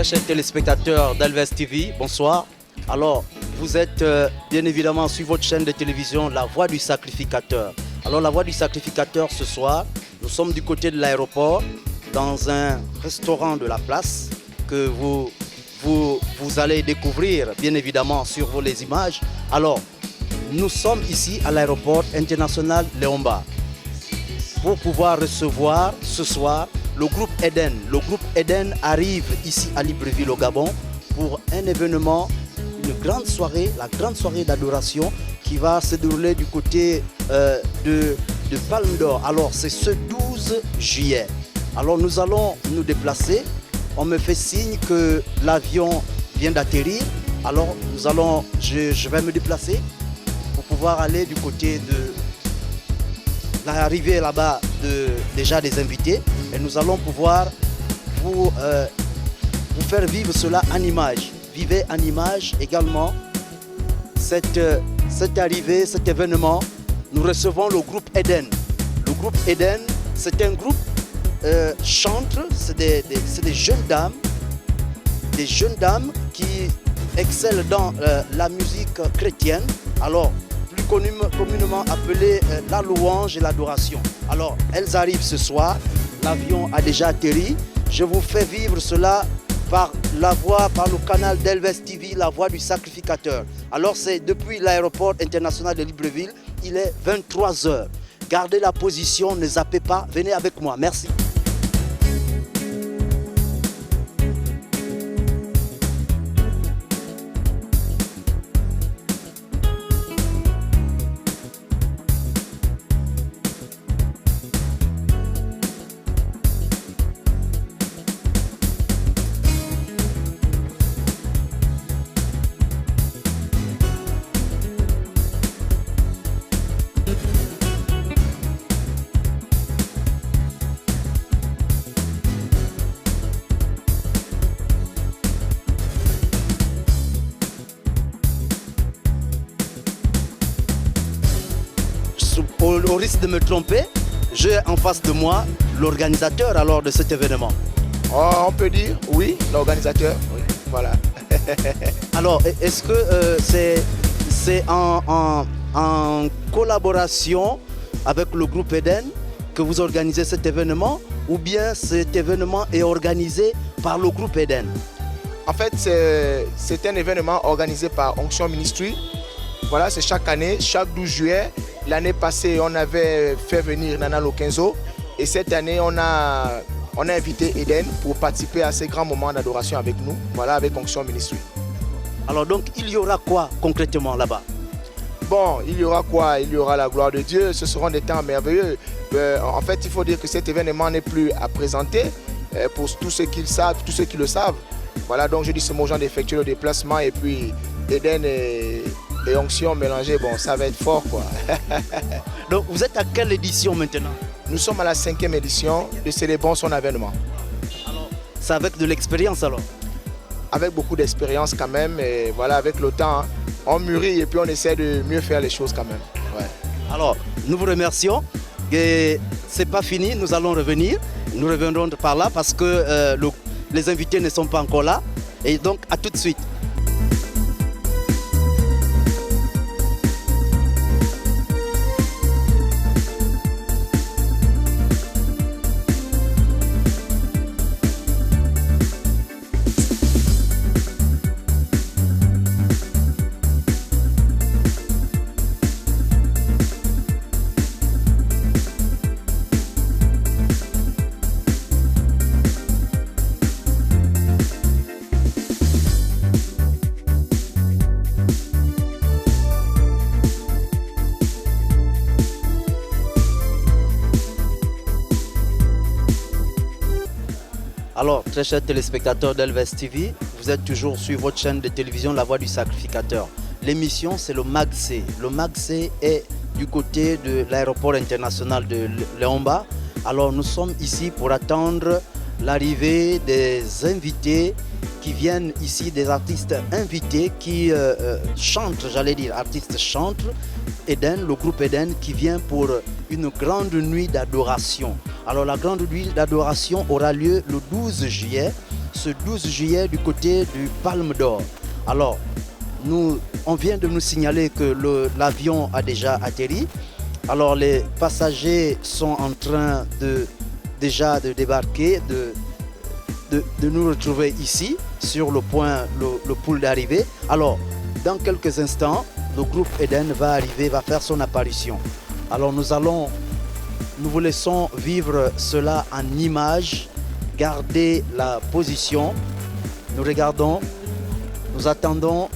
Très chers téléspectateurs d'Alves TV, bonsoir. Alors, vous êtes bien évidemment sur votre chaîne de télévision La Voix du Sacrificateur. Alors, La Voix du Sacrificateur, ce soir, nous sommes du côté de l'aéroport, dans un restaurant de la place que vous allez découvrir bien évidemment sur les images. Alors, nous sommes ici à l'aéroport international Léomba pour pouvoir recevoir ce soir le groupe Eden. Le groupe Eden arrive ici à Libreville au Gabon pour un événement, une grande soirée, la grande soirée d'adoration qui va se dérouler du côté de Palme d'Or. Alors c'est ce 12 juillet. Alors nous allons nous déplacer. On me fait signe que l'avion vient d'atterrir. Alors je vais me déplacer pour pouvoir aller du côté de l'arrivée là-bas déjà des invités. Et nous allons pouvoir vous faire vivre cela en image. Vivez en image également cette arrivée, cet événement. Nous recevons le groupe Eden. Le groupe Eden, c'est un groupe chantre, c'est des jeunes dames qui excellent dans la musique chrétienne. Alors, plus communément appelée la louange et l'adoration. Alors, elles arrivent ce soir. L'avion a déjà atterri. Je vous fais vivre cela par la voix, par le canal d'Elves TV, La Voix du Sacrificateur. Alors, c'est depuis l'aéroport international de Libreville. Il est 23 h. Gardez la position, ne zappez pas. Venez avec moi. Merci. Au risque de me tromper, j'ai en face de moi l'organisateur alors de cet événement. Oh, on peut dire oui, l'organisateur. Oui, voilà. Alors, est-ce que c'est en collaboration avec le groupe Eden que vous organisez cet événement ou bien cet événement est organisé par le groupe Eden? En fait, c'est un événement organisé par Onction Ministry. Voilà, c'est chaque année, chaque 12 juillet. L'année passée, on avait fait venir Nana Lokenzo et cette année, on a invité Eden pour participer à ces grands moments d'adoration avec nous, voilà, avec Onction Ministry. Alors donc, il y aura quoi concrètement là-bas? Bon, il y aura quoi? Il y aura la gloire de Dieu, ce seront des temps merveilleux. En fait, il faut dire que cet événement n'est plus à présenter pour tous ceux qui le savent, tous ceux qui le savent. Voilà, donc je dis ce mot, gens d'effectuer le déplacement et puis Eden et Onction mélangées, bon, ça va être fort quoi. Donc vous êtes à quelle édition maintenant? Nous sommes à la 5e édition de Célébrons son avènement. Alors, c'est avec de l'expérience alors? Avec beaucoup d'expérience quand même, et voilà, avec le temps, hein, on mûrit et puis on essaie de mieux faire les choses quand même. Ouais. Alors, nous vous remercions. Et c'est pas fini, nous allons revenir. Nous reviendrons par là parce que les invités ne sont pas encore là. Et donc, à tout de suite. Alors, très chers téléspectateurs d'Elves TV, vous êtes toujours sur votre chaîne de télévision La Voix du Sacrificateur. L'émission, c'est le MAGC. Le MAGC est du côté de l'aéroport international de Léomba. Alors, nous sommes ici pour attendre l'arrivée des invités qui viennent ici, des artistes invités qui chantent, j'allais dire, artistes chantent. Eden, le groupe Eden qui vient pour une grande nuit d'adoration. Alors la grande nuit d'adoration aura lieu le 12 juillet ce 12 juillet du côté du Palme d'Or. Alors, on vient de nous signaler que l'avion a déjà atterri. Alors, les passagers sont en train déjà de débarquer, de nous retrouver ici, sur le point, le pool d'arrivée. Alors, dans quelques instants, le groupe Eden va arriver, va faire son apparition. Alors, nous vous laissons vivre cela en images, garder la position. Nous regardons, nous attendons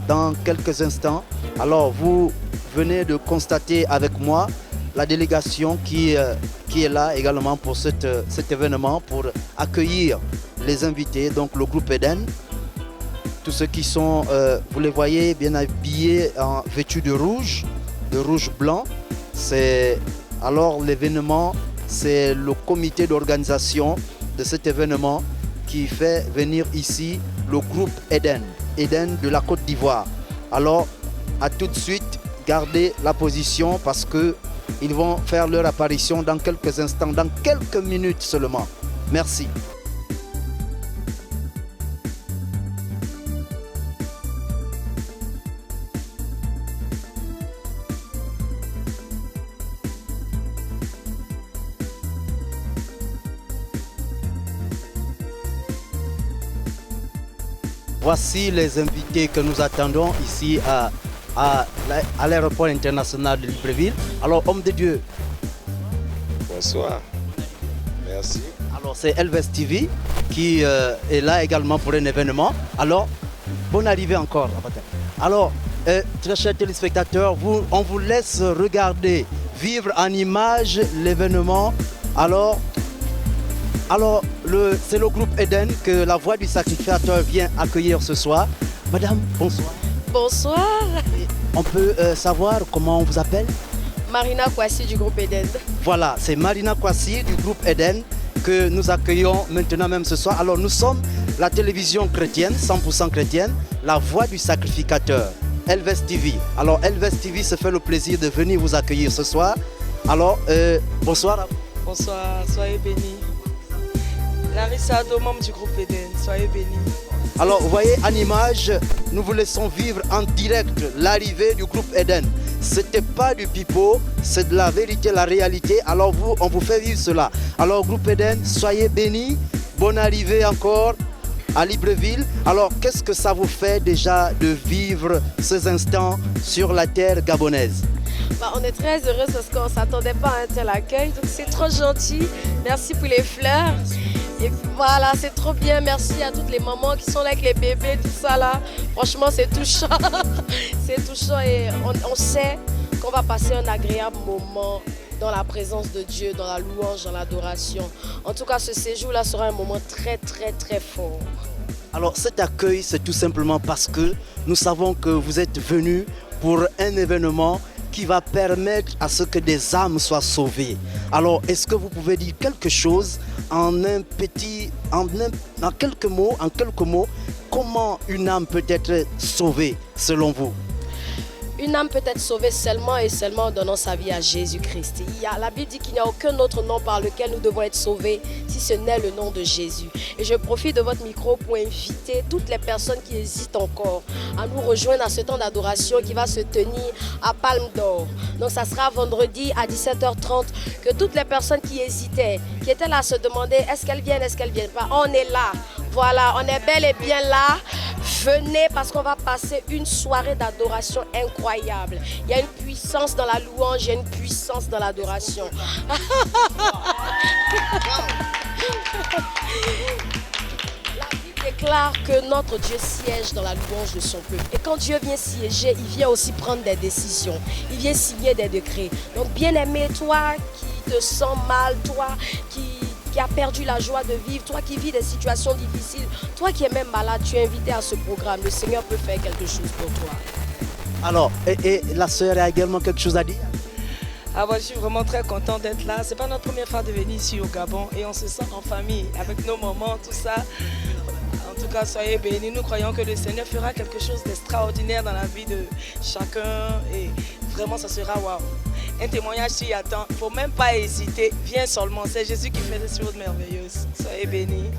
dans quelques instants. Alors, vous venez de constater avec moi la délégation qui est là également pour cet événement, pour accueillir les invités, donc le groupe Eden. Tous ceux qui sont, vous les voyez, bien habillés, vêtus de rouge blanc. Alors l'événement, c'est le comité d'organisation de cet événement qui fait venir ici le groupe Eden de la Côte d'Ivoire. Alors, à tout de suite, gardez la position parce qu'ils vont faire leur apparition dans quelques instants, dans quelques minutes seulement. Merci. Voici les invités que nous attendons ici à l'aéroport international de Libreville. Alors, homme de Dieu. Bonsoir. Merci. Alors, c'est Elves TV qui est là également pour un événement. Alors, bonne arrivée encore. Alors, très chers téléspectateurs, on vous laisse regarder, vivre en image l'événement. Alors, c'est le groupe Eden que la voix du sacrificateur vient accueillir ce soir. Madame, bonsoir. Bonsoir. On peut savoir comment on vous appelle? Marina Kwasi du groupe Eden. Voilà, c'est Marina Kwasi du groupe Eden que nous accueillons maintenant même ce soir. Alors nous sommes la télévision chrétienne, 100% chrétienne, la voix du sacrificateur, Elves TV. Alors Elves TV se fait le plaisir de venir vous accueillir ce soir. Alors, bonsoir. Bonsoir, soyez bénis. Larissa Ado, membre du groupe Eden, soyez bénis. Alors, vous voyez, en image, nous vous laissons vivre en direct l'arrivée du groupe Eden. Ce n'était pas du pipeau, c'est de la vérité, la réalité. Alors, on vous fait vivre cela. Alors, groupe Eden, soyez bénis. Bonne arrivée encore à Libreville. Alors, qu'est-ce que ça vous fait déjà de vivre ces instants sur la terre gabonaise? On est très heureux parce qu'on ne s'attendait pas à un tel accueil. Donc, c'est trop gentil. Merci pour les fleurs. Et voilà, c'est trop bien. Merci à toutes les mamans qui sont là avec les bébés, tout ça là. Franchement, c'est touchant. C'est touchant et on sait qu'on va passer un agréable moment dans la présence de Dieu, dans la louange, dans l'adoration. En tout cas, ce séjour-là sera un moment très, très, très fort. Alors, cet accueil, c'est tout simplement parce que nous savons que vous êtes venus pour un événement qui va permettre à ce que des âmes soient sauvées. Alors, est-ce que vous pouvez dire quelque chose en quelques mots, comment une âme peut être sauvée selon vous? Une âme peut être sauvée seulement et seulement en donnant sa vie à Jésus-Christ. La Bible dit qu'il n'y a aucun autre nom par lequel nous devons être sauvés si ce n'est le nom de Jésus. Et je profite de votre micro pour inviter toutes les personnes qui hésitent encore à nous rejoindre à ce temps d'adoration qui va se tenir à Palme d'Or. Donc ça sera vendredi à 17h30 que toutes les personnes qui hésitaient, qui étaient là à se demander est-ce qu'elles viennent pas, on est là. Voilà, on est bel et bien là. Venez parce qu'on va passer une soirée d'adoration incroyable. Il y a une puissance dans la louange, il y a une puissance dans l'adoration. La Bible déclare que notre Dieu siège dans la louange de son peuple. Et quand Dieu vient siéger, il vient aussi prendre des décisions. Il vient signer des décrets. Donc bien-aimé, toi qui te sens mal, toi qui a perdu la joie de vivre, toi qui vis des situations difficiles, toi qui es même malade, tu es invité à ce programme. Le Seigneur peut faire quelque chose pour toi. Alors, et la sœur a également quelque chose à dire? Je suis vraiment très content d'être là. C'est pas notre première fois de venir ici au Gabon et on se sent en famille avec nos mamans, tout ça. En tout cas, soyez bénis. Nous croyons que le Seigneur fera quelque chose d'extraordinaire dans la vie de chacun et vraiment, ça sera waouh. Un témoignage s'y attend. Il ne faut même pas hésiter. Viens seulement. C'est Jésus qui fait des choses merveilleuses. Soyez bénis.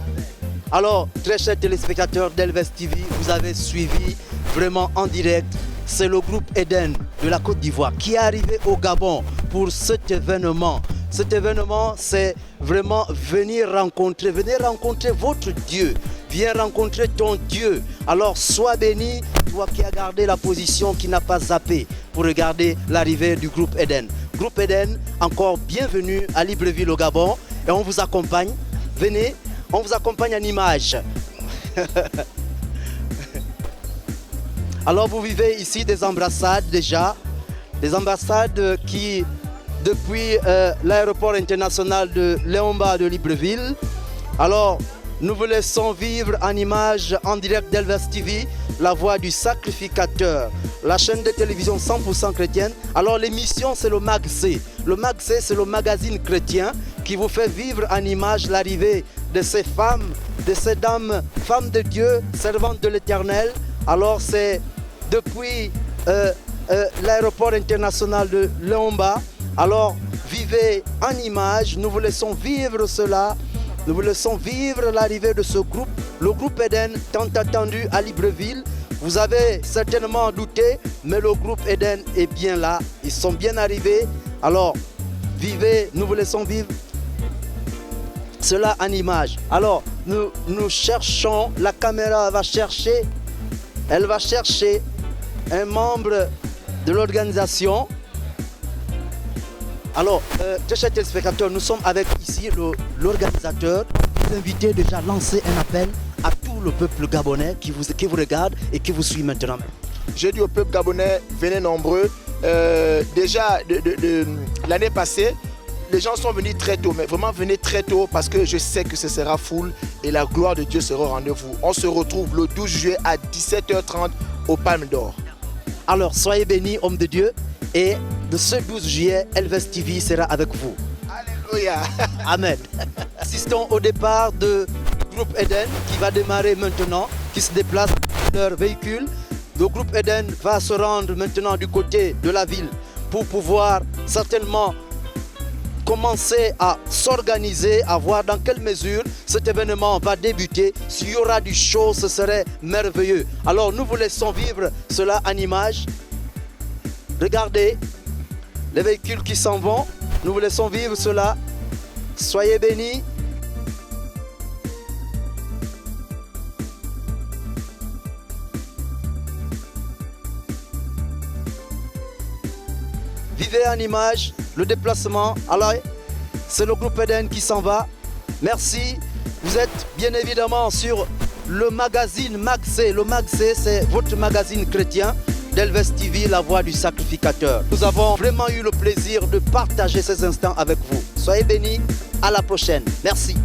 Alors, très chers téléspectateurs d'Elvest TV, vous avez suivi vraiment en direct. C'est le groupe Eden de la Côte d'Ivoire qui est arrivé au Gabon pour cet événement. Cet événement, c'est vraiment venir rencontrer votre Dieu. Viens rencontrer ton Dieu. Alors, sois béni, toi qui as gardé la position, qui n'a pas zappé pour regarder l'arrivée du groupe Eden. Groupe Eden, encore bienvenue à Libreville au Gabon. Et on vous accompagne. Venez, on vous accompagne en images. Alors vous vivez ici des ambassades déjà, des ambassades qui, depuis l'aéroport international de Léomba de Libreville, alors nous vous laissons vivre en images en direct d'Elvest TV, la voix du sacrificateur, la chaîne de télévision 100% chrétienne. Alors l'émission c'est le MAG-C. Le MAG-C c'est le magazine chrétien qui vous fait vivre en images l'arrivée de ces femmes, de ces dames, femmes de Dieu, servantes de l'Éternel. Alors c'est depuis l'aéroport international de Léomba. Alors vivez en images, nous vous laissons vivre cela. Nous vous laissons vivre l'arrivée de ce groupe, le groupe Eden, tant attendu à Libreville. Vous avez certainement douté, mais le groupe Eden est bien là. Ils sont bien arrivés. Alors, vivez, nous vous laissons vivre cela en image. Alors, nous cherchons, la caméra elle va chercher un membre de l'organisation. Alors, très chers téléspectateurs, nous sommes avec ici l'organisateur. Vous invitez déjà à lancer un appel à tout le peuple gabonais qui vous regarde et qui vous suit maintenant. J'ai dit au peuple gabonais, venez nombreux. Déjà, l'année passée, les gens sont venus très tôt, mais vraiment venez très tôt parce que je sais que ce sera full et la gloire de Dieu sera au rendez-vous. On se retrouve le 12 juillet à 17h30 au Palme d'Or. Alors, soyez bénis, hommes de Dieu, et de ce 12 juillet, Elvest TV sera avec vous. Alléluia. Amen. Assistons au départ du groupe Eden qui va démarrer maintenant, qui se déplace dans leur véhicule. Le groupe Eden va se rendre maintenant du côté de la ville pour pouvoir certainement commencer à s'organiser, à voir dans quelle mesure cet événement va débuter. S'il y aura du show, ce serait merveilleux. Alors nous vous laissons vivre cela en image. Regardez les véhicules qui s'en vont. Nous vous laissons vivre cela. Soyez bénis. Vivez en image le déplacement. Alors, c'est le groupe Eden qui s'en va. Merci. Vous êtes bien évidemment sur le magazine MAG-C. Le MAG-C, c'est votre magazine chrétien d'Elvest TV, la voix du sacrificateur. Nous avons vraiment eu le plaisir de partager ces instants avec vous. Soyez bénis. À la prochaine. Merci.